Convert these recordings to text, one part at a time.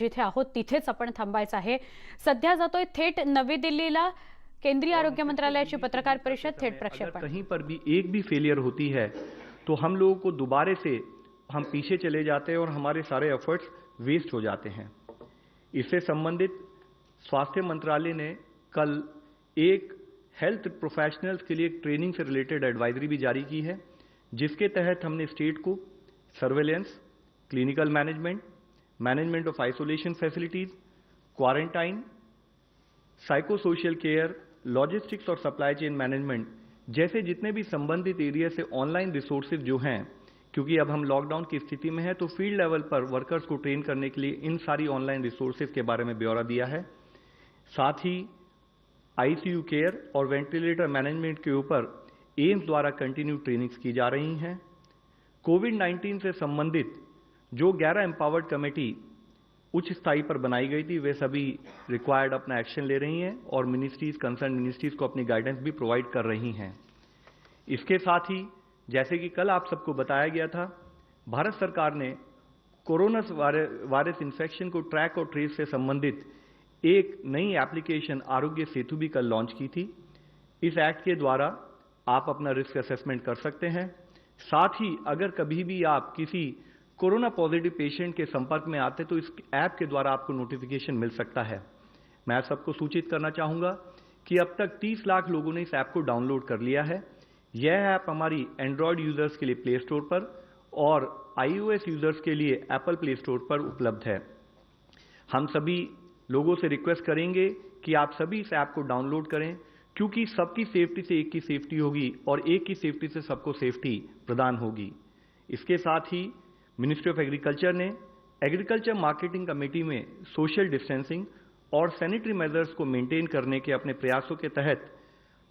जिथे आहोत तिथेच आपण थांबायचं आहे। सध्या जातोय थेट नवी दिल्लीला केंद्रीय आरोग्य मंत्रालयाची पत्रकार परिषद थेट प्रक्षेपण। अगर कहीं पर भी एक भी फेलियर होती है तो हम लोगों को दोबारे से हम पीछे चले जाते हैं और हमारे सारे एफर्ट्स वेस्ट हो जाते हैं। इससे संबंधित स्वास्थ्य मंत्रालय ने कल एक हेल्थ प्रोफेशनल्स के लिए ट्रेनिंग से रिलेटेड एडवाइजरी भी जारी की है, जिसके तहत हमने स्टेट को surveillance, clinical management, management of isolation facilities, quarantine, psycho social care, logistics और सप्लाई चेन मैनेजमेंट जैसे जितने भी संबंधित एरिया से ऑनलाइन रिसोर्सेज जो हैं, क्योंकि अब हम लॉकडाउन की स्थिति में हैं तो फील्ड लेवल पर वर्कर्स को ट्रेन करने के लिए इन सारी ऑनलाइन रिसोर्सेज के बारे में ब्यौरा दिया है। साथ ही आईसीयू केयर और वेंटिलेटर मैनेजमेंट के ऊपर एम्स द्वारा कंटिन्यू ट्रेनिंग्स की जा रही हैं। कोविड-19 से संबंधित जो 11 एम्पावर्ड कमेटी उच्च स्थाई पर बनाई गई थी, वे सभी रिक्वायर्ड अपना एक्शन ले रही हैं और मिनिस्ट्रीज, कंसर्न मिनिस्ट्रीज को अपनी गाइडेंस भी प्रोवाइड कर रही हैं। इसके साथ ही जैसे कि कल आप सबको बताया गया था, भारत सरकार ने कोरोना वायरस इन्फेक्शन को ट्रैक और ट्रेस से संबंधित एक नई एप्लीकेशन आरोग्य सेतु भी कल लॉन्च की थी। इस एक्ट के द्वारा आप अपना रिस्क असेसमेंट कर सकते हैं। साथ ही अगर कभी भी आप किसी कोरोना पॉजिटिव पेशेंट के संपर्क में आते तो इस ऐप के द्वारा आपको नोटिफिकेशन मिल सकता है। मैं आप सबको सूचित करना चाहूंगा कि अब तक 30 लाख लोगों ने इस ऐप को डाउनलोड कर लिया है। यह ऐप हमारी एंड्रॉयड यूजर्स के लिए प्ले स्टोर पर और iOS यूजर्स के लिए एप्पल प्ले स्टोर पर उपलब्ध है। हम सभी लोगों से रिक्वेस्ट करेंगे कि आप सभी इस ऐप को डाउनलोड करें, क्योंकि सबकी सेफ्टी से एक की सेफ्टी होगी और एक की सेफ्टी से सबको सेफ्टी प्रदान होगी। इसके साथ ही मिनिस्ट्री ऑफ एग्रीकल्चर ने एग्रीकल्चर मार्केटिंग कमेटी में सोशल डिस्टेंसिंग और सैनिटरी मेजर्स को मेंटेन करने के अपने प्रयासों के तहत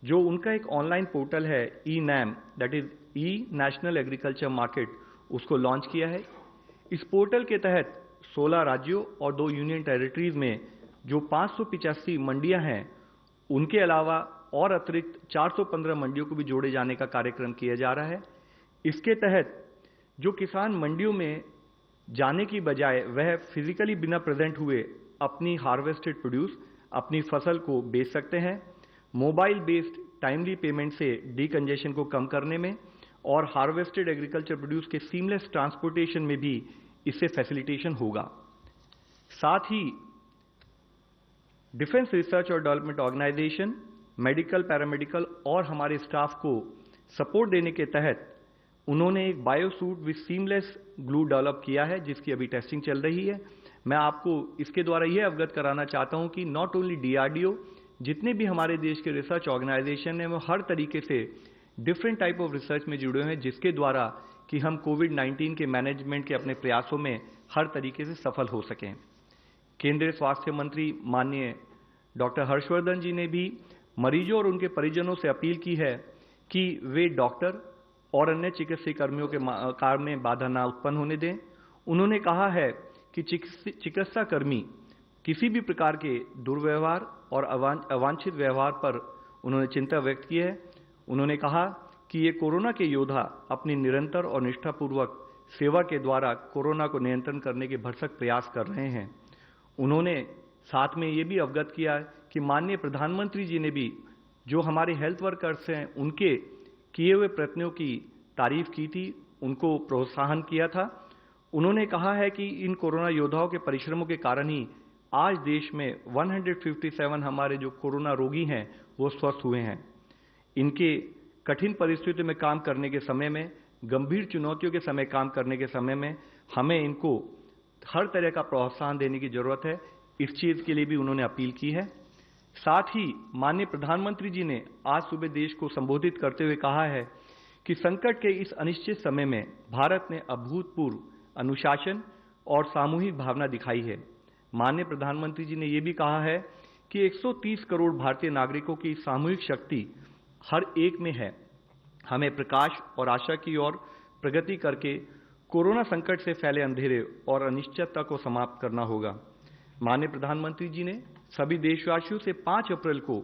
जो उनका एक ऑनलाइन पोर्टल है eNAM, that is E national agriculture market, उसको लॉन्च किया है। इस पोर्टल के तहत 16 राज्यों और 2 यूनियन टेरिटरीज में जो 585 मंडियां हैं, उनके अलावा और अतिरिक्त 415 मंडियों को भी जोड़े जाने का कार्यक्रम किया जा रहा है। इसके तहत जो किसान मंडियों में जाने की बजाय वह फिजिकली बिना प्रेजेंट हुए अपनी हार्वेस्टेड प्रोड्यूस, अपनी फसल को बेच सकते हैं। मोबाइल बेस्ड टाइमली पेमेंट से डीकंजेशन को कम करने में और हार्वेस्टेड एग्रीकल्चर प्रोड्यूस के सीमलेस ट्रांसपोर्टेशन में भी इससे फैसिलिटेशन होगा। साथ ही डिफेंस रिसर्च और डेवलपमेंट ऑर्गेनाइजेशन, मेडिकल, पैरामेडिकल और हमारे स्टाफ को सपोर्ट देने के तहत उन्होंने एक biosuit with seamless glue develop किया है, जिसकी अभी टेस्टिंग चल रही है। मैं आपको इसके द्वारा यह अवगत कराना चाहता हूं कि नॉट ओनली डीआरडीओ, जितने भी हमारे देश के रिसर्च ऑर्गेनाइजेशन हैं, वो हर तरीके से डिफरेंट टाइप ऑफ रिसर्च में जुड़े हुए हैं, जिसके द्वारा कि हम कोविड-19 के मैनेजमेंट के अपने प्रयासों में हर तरीके से सफल हो सकें। केंद्रीय स्वास्थ्य मंत्री माननीय डॉक्टर हर्षवर्धन जी ने भी मरीजों और उनके परिजनों से अपील की है कि वे डॉक्टर और अन्य चिकित्सा कर्मियों के कार्य में बाधा न उत्पन्न होने दें। उन्होंने कहा है कि चिकित्सा कर्मी किसी भी प्रकार के दुर्व्यवहार और अवांछित व्यवहार पर उन्होंने चिंता व्यक्त की है। उन्होंने कहा कि ये कोरोना के योद्धा अपनी निरंतर और निष्ठापूर्वक सेवा के द्वारा कोरोना को नियंत्रण करने के भरसक प्रयास कर रहे हैं। उन्होंने साथ में ये भी अवगत किया कि माननीय प्रधानमंत्री जी ने भी जो हमारे हेल्थ वर्कर्स हैं, उनके किए हुए प्रयत्नों की तारीफ की थी, उनको प्रोत्साहन किया था। उन्होंने कहा है कि इन कोरोना योद्धाओं के परिश्रमों के कारण ही आज देश में 157 हमारे जो कोरोना रोगी हैं वो स्वस्थ हुए हैं। इनके कठिन परिस्थितियों में काम करने के समय में, गंभीर चुनौतियों के समय काम करने के समय में हमें इनको हर तरह का प्रोत्साहन देने की जरूरत है। इस चीज के लिए भी उन्होंने अपील की है। साथ ही माननीय प्रधानमंत्री जी ने आज सुबह देश को संबोधित करते हुए कहा है कि संकट के इस अनिश्चित समय में भारत ने अभूतपूर्व अनुशासन और सामूहिक भावना दिखाई है। माननीय प्रधानमंत्री जी ने यह भी कहा है कि 130 करोड़ भारतीय नागरिकों की सामूहिक शक्ति हर एक में है। हमें प्रकाश और आशा की ओर प्रगति करके कोरोना संकट से फैले अंधेरे और अनिश्चितता को समाप्त करना होगा। माननीय प्रधानमंत्री जी ने सभी देशवासियों से 5 अप्रैल को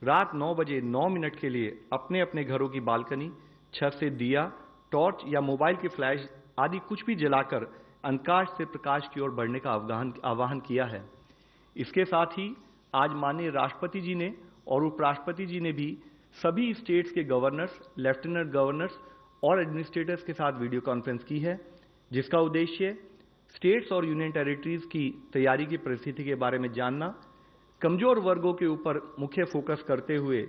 रात 9 बजे 9 मिनट के लिए अपने अपने घरों की बालकनी, छत से दिया, टॉर्च या मोबाइल की फ्लैश आदि कुछ भी जलाकर अंधकार से प्रकाश की ओर बढ़ने का आह्वान किया है। इसके साथ ही आज माननीय राष्ट्रपति जी ने और उपराष्ट्रपति जी ने भी सभी स्टेट्स के गवर्नर्स, लेफ्टिनेंट गवर्नर्स और एडमिनिस्ट्रेटर्स के साथ वीडियो कॉन्फ्रेंस की है, जिसका उद्देश्य स्टेट्स और यूनियन टेरिटरीज की तैयारी की परिस्थिति के बारे में जानना, कमजोर वर्गों के ऊपर मुख्य फोकस करते हुए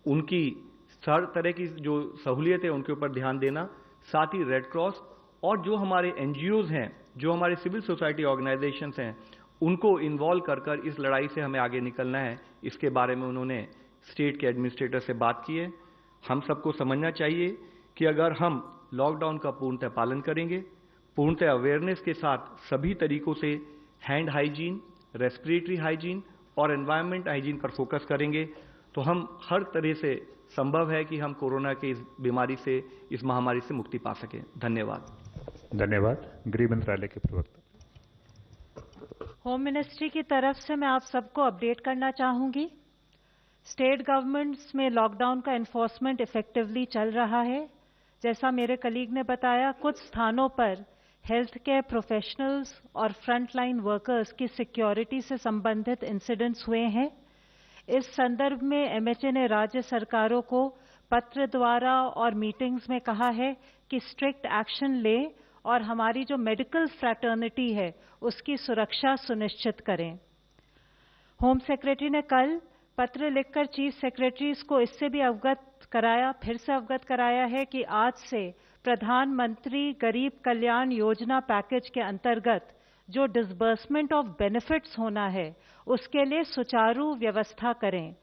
उनकी हर तरह की जो सहूलियत है उनके ऊपर ध्यान देना, साथ ही रेड क्रॉस और जो हमारे एनजीओज हैं, जो हमारे सिविल सोसाइटी ऑर्गेनाइजेशंस हैं, उनको इन्वॉल्व कर इस लड़ाई से हमें आगे निकलना है। इसके बारे में उन्होंने स्टेट के एडमिनिस्ट्रेटर से बात की है। हम सबको समझना चाहिए कि अगर हम लॉकडाउन का पूर्णतः पालन करेंगे, पूर्णतः अवेयरनेस के साथ सभी तरीकों से हैंड हाइजीन, रेस्पिरेटरी हाइजीन और एनवायरनमेंट हाइजीन पर फोकस करेंगे, तो हम हर तरह से संभव है कि हम कोरोना की इस बीमारी से, इस महामारी से मुक्ति पा सकें। धन्यवाद। धन्यवाद। गृह मंत्रालय के प्रवक्ता। होम मिनिस्ट्री की तरफ से मैं आप सबको अपडेट करना चाहूंगी। स्टेट गवर्नमेंट्स में लॉकडाउन का एनफोर्समेंट इफेक्टिवली चल रहा है। जैसा मेरे कलीग ने बताया, कुछ स्थानों पर हेल्थ केयर प्रोफेशनल्स और फ्रंटलाइन वर्कर्स की सिक्योरिटी से संबंधित इंसिडेंट्स हुए हैं। इस संदर्भ में एमएचए ने राज्य सरकारों को पत्र द्वारा और मीटिंग्स में कहा है कि स्ट्रिक्ट एक्शन लें और हमारी जो मेडिकल फ्रैटर्निटी है उसकी सुरक्षा सुनिश्चित करें। होम सेक्रेटरी ने कल पत्र लिखकर चीफ सेक्रेटरीज को इससे भी फिर से अवगत कराया है कि आज से प्रधानमंत्री गरीब कल्याण योजना पैकेज के अंतर्गत जो डिसबर्समेंट ऑफ बेनिफिट्स होना है उसके लिए सुचारू व्यवस्था करें।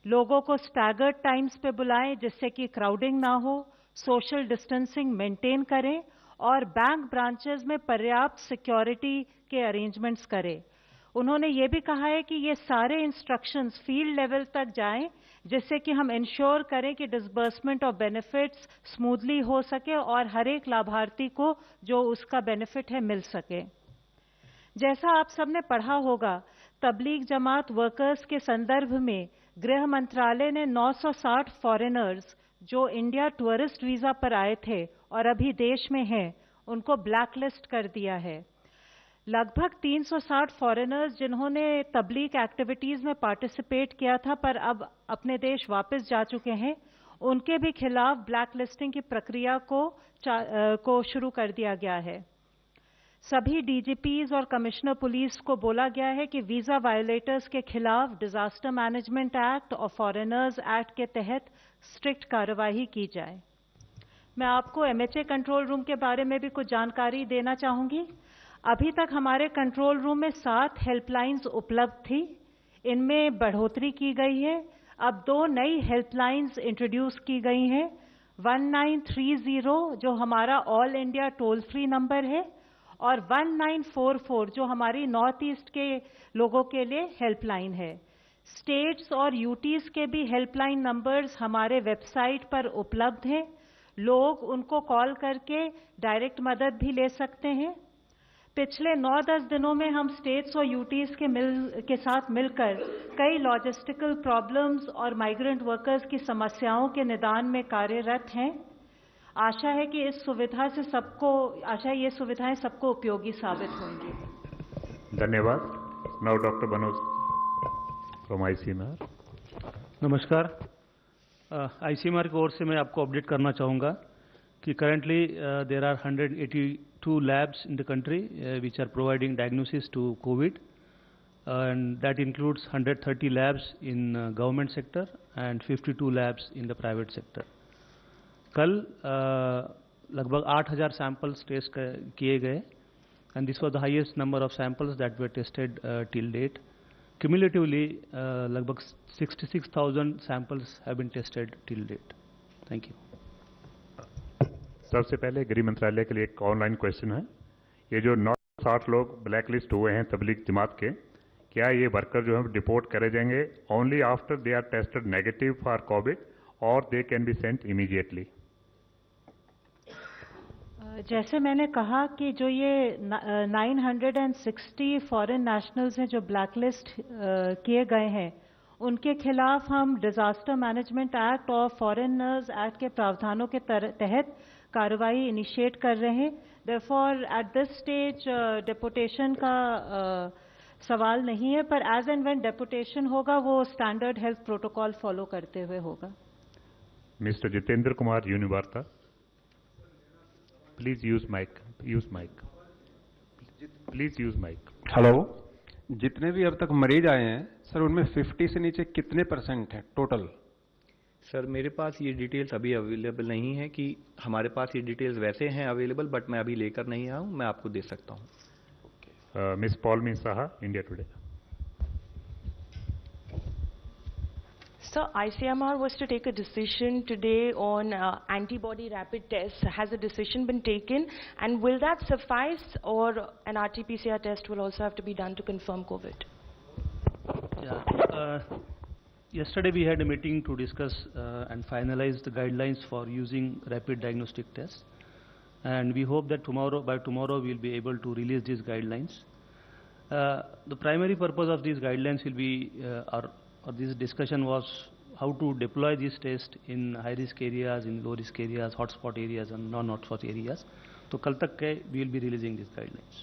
लोगों को स्टैगर्ड टाइम्स पे बुलाएं जिससे कि क्राउडिंग ना हो, सोशल डिस्टेंसिंग मेंटेन करें और बैंक ब्रांचेस में पर्याप्त सिक्योरिटी के अरेंजमेंट्स करें। उन्होंने ये भी कहा है कि ये सारे इंस्ट्रक्शंस फील्ड लेवल तक जाएं जिससे कि हम इंश्योर करें कि डिसबर्समेंट ऑफ बेनिफिट्स स्मूथली हो सके और हर एक लाभार्थी को जो उसका बेनिफिट है मिल सके। जैसा आप सबने पढ़ा होगा, तबलीग जमात वर्कर्स के संदर्भ में गृह मंत्रालय ने 960 फॉरेनर्स जो इंडिया टूरिस्ट वीजा पर आए थे और अभी देश में हैं, उनको ब्लैकलिस्ट कर दिया है। लगभग 360 फॉरेनर्स जिन्होंने तबलीग एक्टिविटीज में पार्टिसिपेट किया था पर अब अपने देश वापस जा चुके हैं, उनके भी खिलाफ ब्लैकलिस्टिंग की प्रक्रिया को शुरू कर दिया गया है। सभी डीजीपीज और कमिश्नर पुलिस को बोला गया है कि वीजा वायोलेटर्स के खिलाफ डिजास्टर मैनेजमेंट एक्ट और फॉरेनर्स एक्ट के तहत स्ट्रिक्ट कार्रवाई की जाए। मैं आपको एमएचए कंट्रोल रूम के बारे में भी कुछ जानकारी देना चाहूंगी। अभी तक हमारे कंट्रोल रूम में 7 हेल्पलाइंस उपलब्ध थी, इनमें बढ़ोतरी की गई है। अब 2 नई हेल्पलाइंस इंट्रोड्यूस की गई हैं। 1930 जो हमारा all India toll free number है और 1944 जो हमारी नॉर्थ ईस्ट के लोगों के लिए हेल्पलाइन है। स्टेट्स और यूटीज के भी हेल्पलाइन नंबर्स हमारे वेबसाइट पर उपलब्ध हैं। लोग उनको कॉल करके डायरेक्ट मदद भी ले सकते हैं। पिछले 9-10 दिनों में हम स्टेट्स और यूटीज के साथ मिलकर कई लॉजिस्टिकल प्रॉब्लम्स और माइग्रेंट वर्कर्स की समस्याओं के निदान में कार्यरत हैं। आशा है कि ये सुविधाएं सबको उपयोगी साबित होंगी। धन्यवाद। Now doctor Manoj from ICMR. नमस्कार। आईसीएमआर की ओर से मैं आपको अपडेट करना चाहूँगा कि currently there are 182 labs in the country which are providing diagnosis to COVID, and that includes 130 labs in government sector and 52 labs in the private sector. कल लगभग 8,000 सैंपल्स टेस्ट किए गए and this was the highest number of samples that were tested till date. Cumulatively लगभग 66,000 samples have been tested till date. Thank you. सबसे पहले गृह मंत्रालय के लिए एक ऑनलाइन क्वेश्चन है। ये जो 960 लोग ब्लैक लिस्ट हुए हैं तबलीग जमात के, क्या ये वर्कर जो है डिपोर्ट करे जाएंगे only after they are tested negative for Covid और they can be sent immediately? जैसे मैंने कहा कि जो ये 960 फॉरेन नेशनल्स हैं जो ब्लैकलिस्ट किए गए हैं, उनके खिलाफ हम डिजास्टर मैनेजमेंट एक्ट और फॉरेनर्स एक्ट के प्रावधानों के तहत कार्रवाई इनिशिएट कर रहे हैं। Therefore, at this stage, deportation का सवाल नहीं है, पर as and when deportation होगा, वो standard health protocol follow करते हुए होगा. Mr. Jitendra Kumar, Univarta. Please use mic. Use mic. Please use mic. Hello, जितने भी अब तक मरीज आए हैं सर, उनमें 50 से नीचे कितने % है टोटल? सर मेरे पास ये डिटेल्स अभी अवेलेबल नहीं है कि हमारे पास ये डिटेल्स वैसे हैं अवेलेबल, बट मैं अभी लेकर नहीं आया हूँ, मैं आपको दे सकता हूँ. Ms. Paulmi Saha, India Today. So ICMR was to take a decision today on antibody rapid tests. Has a decision been taken, and will that suffice, or an RT-PCR test will also have to be done to confirm COVID? Yeah. Yesterday we had a meeting to discuss and finalize the guidelines for using rapid diagnostic tests, and we hope that by tomorrow we'll be able to release these guidelines. The primary purpose of these guidelines will be, or this discussion was how to deploy these tests in high-risk areas, in low-risk areas, hotspot areas and non-hotspot areas. तो कल तक के we will be releasing these guidelines.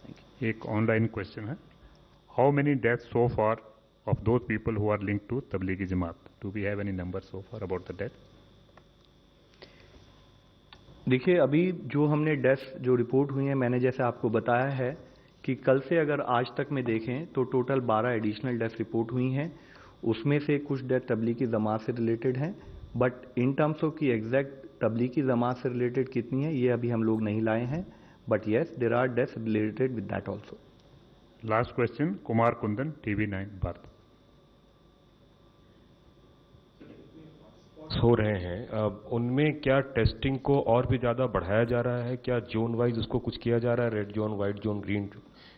Thank you. एक online question है. How many deaths so far of those people who are linked to Tablighi Jamaat? Do we have any numbers so far about the death? देखिए अभी जो हमने deaths जो report हुई हैं, मैंने जैसे आपको बताया है कि कल से अगर आज तक में देखें तो टोटल 12 एडिशनल डेथ्स रिपोर्ट हुई हैं. उसमें से कुछ डेथ तबलीगी जमात से रिलेटेड हैं, बट इन टर्म्स ऑफ की एग्जैक्ट तबलीगी जमात से रिलेटेड कितनी है ये अभी हम लोग नहीं लाए हैं, but yes there are deaths related with that also. Last question, Kumar Kundan, TV9 Bharat. हो रहे हैं, अब उनमें क्या टेस्टिंग को और भी ज़्यादा बढ़ाया जा रहा है? क्या जोन वाइज उसको कुछ किया जा रहा है? Red zone, white zone, green,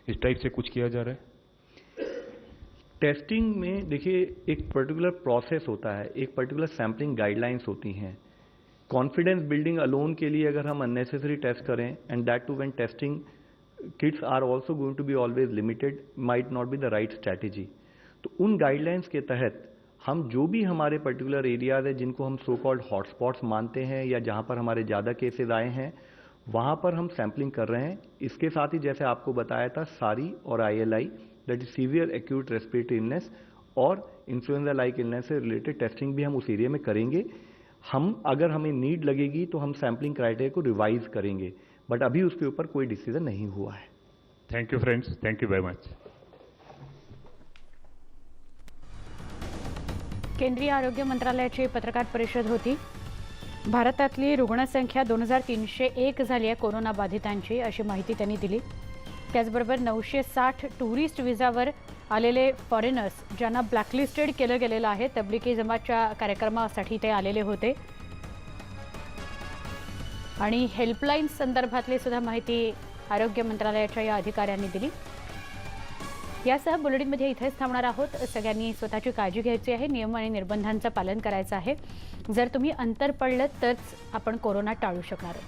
इस टाइप से कुछ किया जा रहा है? टेस्टिंग में देखिए एक पर्टिकुलर प्रोसेस होता है, एक पर्टिकुलर सैम्पलिंग गाइडलाइंस होती हैं. कॉन्फिडेंस बिल्डिंग अलोन के लिए अगर हम अननेसेसरी टेस्ट करें, and that too when testing kits are also going to be always limited, might not be the right strategy. तो उन गाइडलाइंस के तहत हम जो भी हमारे पर्टिकुलर एरियाज है जिनको हम सो कॉल्ड हॉटस्पॉट्स मानते हैं या जहां पर हमारे ज़्यादा केसेस आए हैं, वहां पर हम सैम्पलिंग कर रहे हैं. इसके साथ ही जैसे आपको बताया था, सारी और ILI that is severe acute respiratory illness और इन्फ्लुएंजा लाइक इलनेस से रिलेटेड टेस्टिंग भी हम उस एरिया में करेंगे. हम अगर हमें नीड लगेगी तो हम सैम्पलिंग क्राइटेरिया को रिवाइज करेंगे, बट अभी उसके ऊपर कोई डिसीजन नहीं हुआ है. Thank you friends, thank you very much. केंद्रीय आरोग्य मंत्रालयाची पत्रकार परिषद होती. भारतातली रुग्णसंख्या 2301 झाली आहे कोरोना बाधितांची, अशी माहिती त्यांनी दिली. त्याचबरोबर 960 टुरिस्ट विजावर आलेले फॉरेनर्स ज्यांना ब्लॅकलिस्टेड केलं गेलेलं आहे, तबलिगी जमातच्या कार्यक्रमासाठी ते आलेले होते. आणि हेल्पलाईन संदर्भातली सुद्धा माहिती आरोग्य मंत्रालयाच्या या अधिकाऱ्यांनी दिली. यासह बुलेटिनमध्ये इथेच थांबणार आहोत. सगळ्यांनी स्वतःची काळजी घ्यायची आहे, नियम आणि निर्बंधांचं पालन करायचं आहे. जर तुम्ही अंतर पडलं तरच आपण कोरोना टाळू शकणार आहोत.